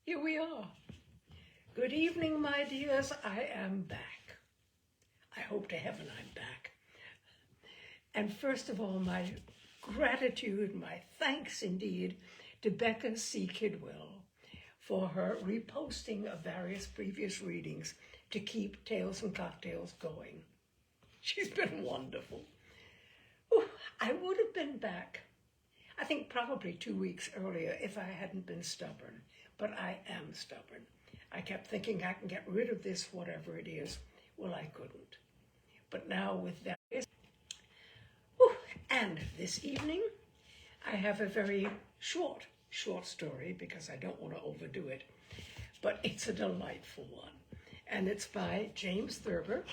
Here we are. Good evening, my dears. I am back. I hope to heaven I'm back. And first of all, my gratitude, my thanks indeed to Becca C. Kidwell for her reposting of various previous readings to keep Tales and Cocktails going. She's been wonderful. Ooh, I would have been back, I think probably 2 weeks earlier if I hadn't been stubborn, but I am stubborn. I kept thinking I can get rid of this, whatever it is. Well, I couldn't. But now with that, and this evening, I have a very short story because I don't want to overdo it, but it's a delightful one. And it's by James Thurber,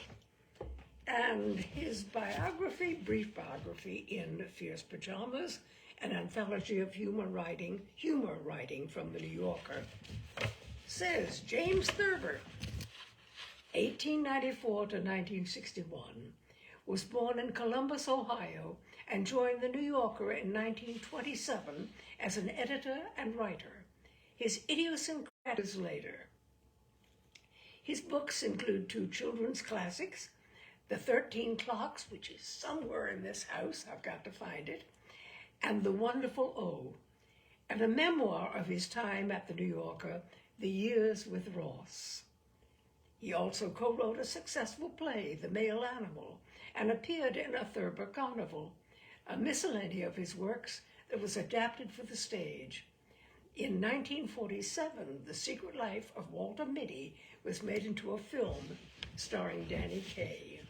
and his biography, brief biography in Fierce Pajamas, an anthology of humor writing from the New Yorker, says James Thurber, 1894 to 1961, was born in Columbus, Ohio, and joined the New Yorker in 1927 as an editor and writer. His idiosyncrasies later. His books include 2 children's classics, The 13 Clocks, which is somewhere in this house, I've got to find it, and The Wonderful O, and a memoir of his time at the New Yorker, The Years with Ross. He also co-wrote a successful play, The Male Animal, and appeared in a Thurber Carnival, a miscellany of his works that was adapted for the stage. In 1947, The Secret Life of Walter Mitty was made into a film starring Danny Kaye.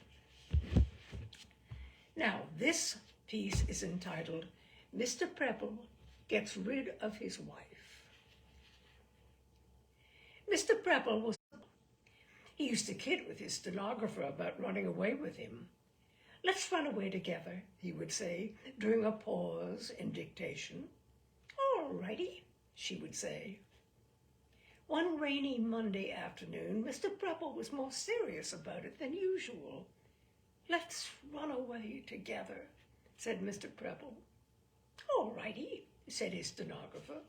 Now, this piece is entitled, Mr.Preble Gets Rid of His Wife. Mr. Preble was... He used to kid with his stenographer about running away with him. "Let's run away together," he would say, during a pause in dictation. "All righty," she would say. One rainy Monday afternoon, Mr. Preble was more serious about it than usual. "Let's run away together," said Mr. Preble. "All righty," said his stenographer.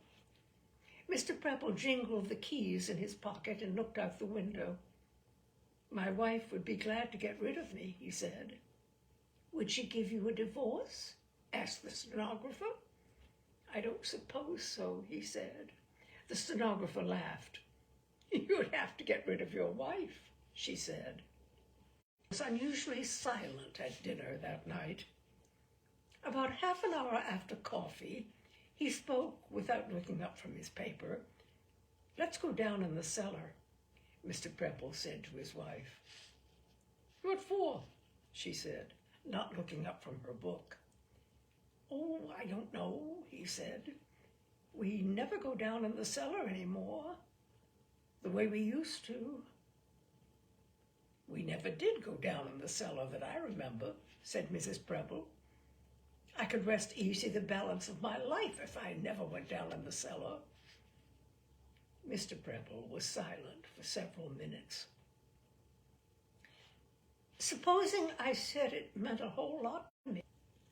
Mr. Preble jingled the keys in his pocket and looked out the window. "My wife would be glad to get rid of me," he said. "Would she give you a divorce?" asked the stenographer. "I don't suppose so," he said. The stenographer laughed. "You'd have to get rid of your wife," she said. He was unusually silent at dinner that night. About half an hour after coffee, he spoke without looking up from his paper. "Let's go down in the cellar," Mr. Preble said to his wife. "What for?" she said, not looking up from her book. "Oh, I don't know," he said. "We never go down in the cellar anymore, the way we used to." "We never did go down in the cellar that I remember," said Mrs. Preble. "I could rest easy the balance of my life if I never went down in the cellar." Mr. Preble was silent for several minutes. "Supposing I said it meant a whole lot to me?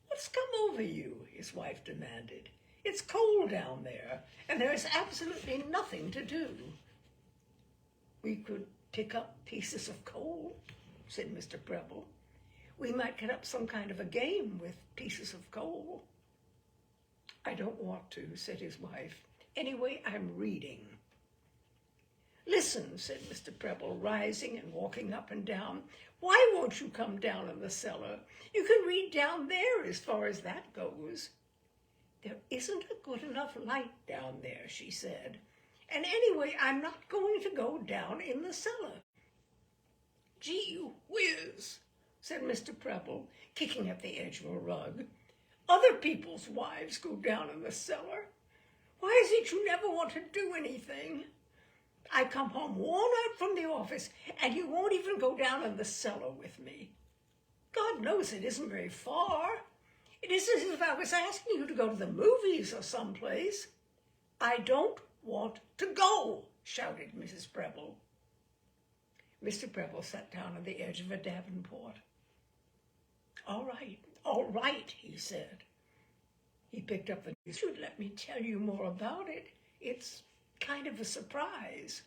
What's come over you?" his wife demanded. "It's cold down there, and there's absolutely nothing to do." "We could pick up pieces of coal," said Mr. Preble. "We might get up some kind of a game with pieces of coal." "I don't want to," said his wife. "Anyway, I'm reading." "Listen," said Mr. Preble, rising and walking up and down. "Why won't you come down in the cellar? You can read down there as far as that goes." "There isn't a good enough light down there," she said. "And anyway, I'm not going to go down in the cellar." "Gee whiz," said Mr. Preble, kicking at the edge of a rug. "Other people's wives go down in the cellar. Why is it you never want to do anything? I come home worn out from the office, and you won't even go down in the cellar with me. God knows it isn't very far. It is as if I was asking you to go to the movies or someplace." "I don't want to go," shouted Mrs. Preble. Mr. Preble sat down on the edge of a davenport. All right, he said. He picked up the news. "You'd let me tell you more about it. It's kind of a surprise.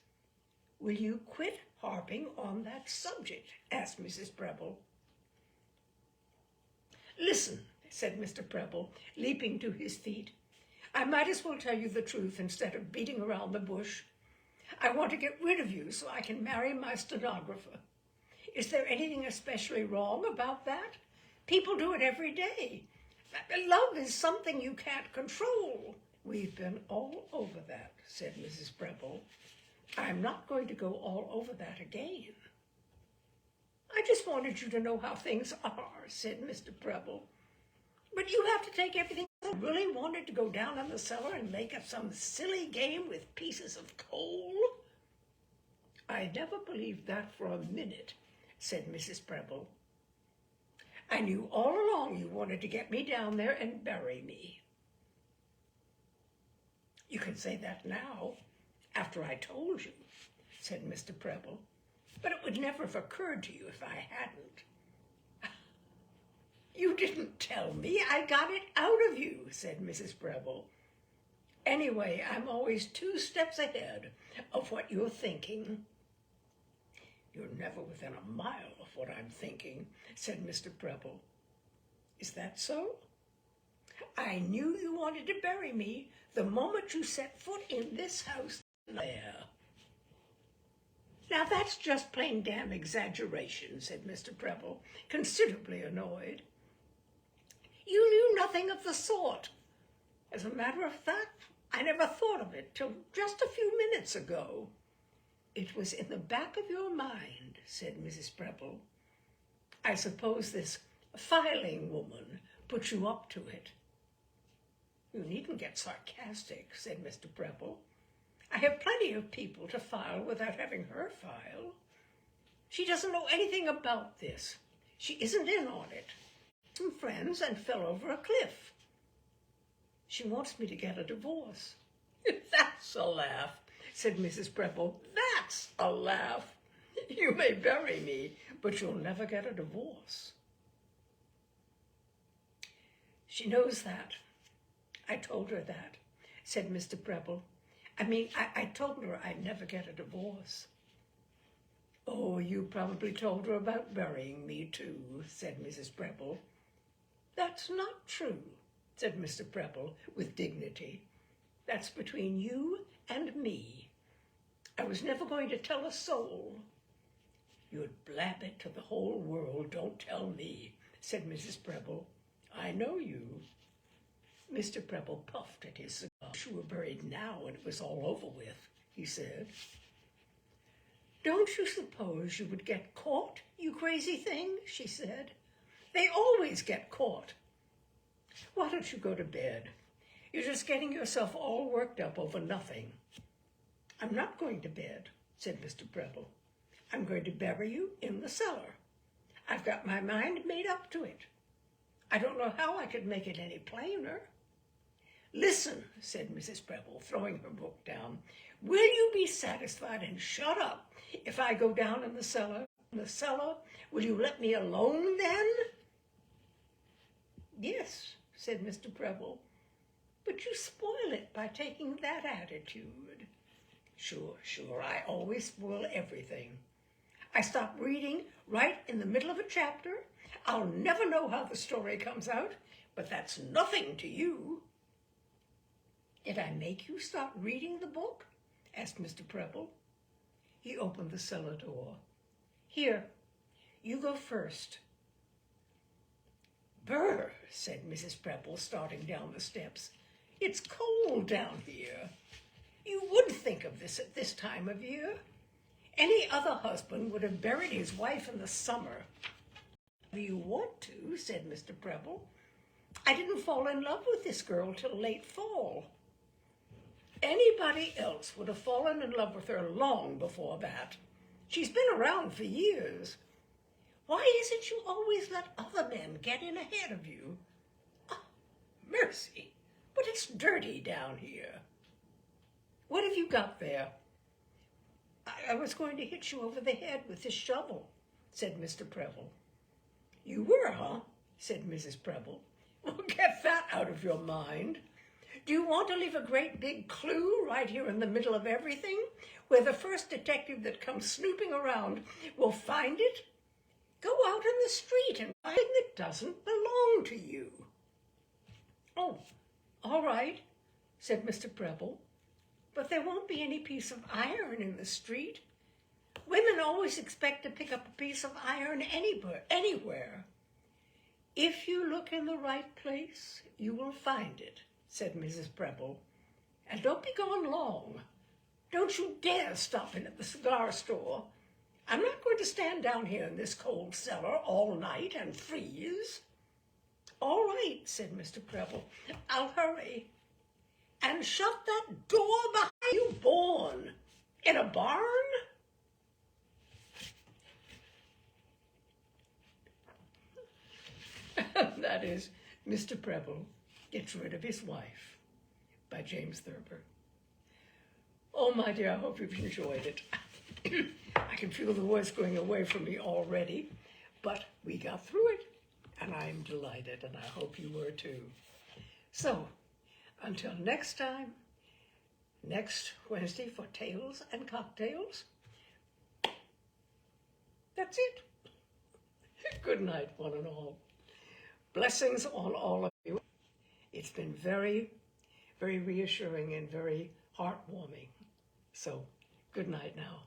Will you quit harping on that subject? Asked Mrs. Preble. Listen, said Mr. Preble, leaping to his feet. I might as well tell you the truth instead of beating around the bush. I want to get rid of you so I can marry my stenographer. Is there anything especially wrong about that? People do it every day. Love is something you can't control. We've been all over that, said Mrs. Preble. I'm not going to go all over that again. I just wanted you to know how things are, said Mr. Preble. But you have to take everything. I really wanted to go down in the cellar and make up some silly game with pieces of coal. I never believed that for a minute, said Mrs. Preble. I knew all along you wanted to get me down there and bury me. You can say that now, after I told you, said Mr. Preble, but it would never have occurred to you if I hadn't. You didn't tell me. I got it out of you, said Mrs. Preble. Anyway, I'm always 2 steps ahead of what you're thinking. You're never within a mile of what I'm thinking, said Mr. Preble. Is that so? I knew you wanted to bury me the moment you set foot in this house there. Now that's just plain damn exaggeration, said Mr. Preble, considerably annoyed. You knew nothing of the sort. As a matter of fact, I never thought of it till just a few minutes ago. It was in the back of your mind, said Mrs. Preble. I suppose this filing woman put you up to it. You needn't get sarcastic, said Mr. Preble. I have plenty of people to file without having her file. She doesn't know anything about this. She isn't in on it. Some friends and fell over a cliff. She wants me to get a divorce. That's a laugh, said Mrs. Preble. That's a laugh. You may bury me, but you'll never get a divorce. She knows that. I told her that, said Mr. Preble. I told her I'd never get a divorce. Oh, you probably told her about burying me too, said Mrs. Preble. That's not true, said Mr. Preble with dignity. That's between you and me. I was never going to tell a soul. You'd blab it to the whole world, don't tell me, said Mrs. Preble. I know you. Mr. Preble puffed at his cigar. You were buried now and it was all over with, he said. Don't you suppose you would get caught, you crazy thing, she said. They always get caught. Why don't you go to bed? You're just getting yourself all worked up over nothing. I'm not going to bed, said Mr. Preble. I'm going to bury you in the cellar. I've got my mind made up to it. I don't know how I could make it any plainer. Listen, said Mrs. Preble, throwing her book down. Will you be satisfied and shut up if I go down in the cellar? In the cellar? Will you let me alone then? Yes, said Mr. Preble, but you spoil it by taking that attitude. Sure, I always spoil everything. I stop reading right in the middle of a chapter. I'll never know how the story comes out, but that's nothing to you. Did I make you stop reading the book? Asked Mr. Preble. He opened the cellar door. Here, you go first. Brr, said Mrs. Preble, starting down the steps. It's cold down here. You would think of this at this time of year. Any other husband would have buried his wife in the summer. You want to, said Mr. Preble. I didn't fall in love with this girl till late fall. Anybody else would have fallen in love with her long before that. She's been around for years. Why is it you always let other men get in ahead of you? Oh, mercy, but it's dirty down here. What have you got there? I was going to hit you over the head with this shovel, said Mr. Preble. You were, huh? Said Mrs. Preble. Well, get that out of your mind. Do you want to leave a great big clue right here in the middle of everything, where the first detective that comes snooping around will find it? Go out in the street and find something that doesn't belong to you. Oh, all right, said Mr. Preble, but there won't be any piece of iron in the street. Women always expect to pick up a piece of iron anywhere. If you look in the right place, you will find it, said Mrs. Preble. And don't be gone long. Don't you dare stop in at the cigar store. I'm not going to stand down here in this cold cellar all night and freeze. All right, said Mr. Preble. I'll hurry. And shut that door behind you, born. In a barn? That is Mr. Preble Gets Rid of His Wife by James Thurber. Oh, my dear, I hope you've enjoyed it. I can feel the voice going away from me already, but we got through it, and I'm delighted, and I hope you were too. So, until next time, next Wednesday for Tales and Cocktails, that's it. Good night, one and all. Blessings on all of you. It's been very, very reassuring and very heartwarming. So, good night now.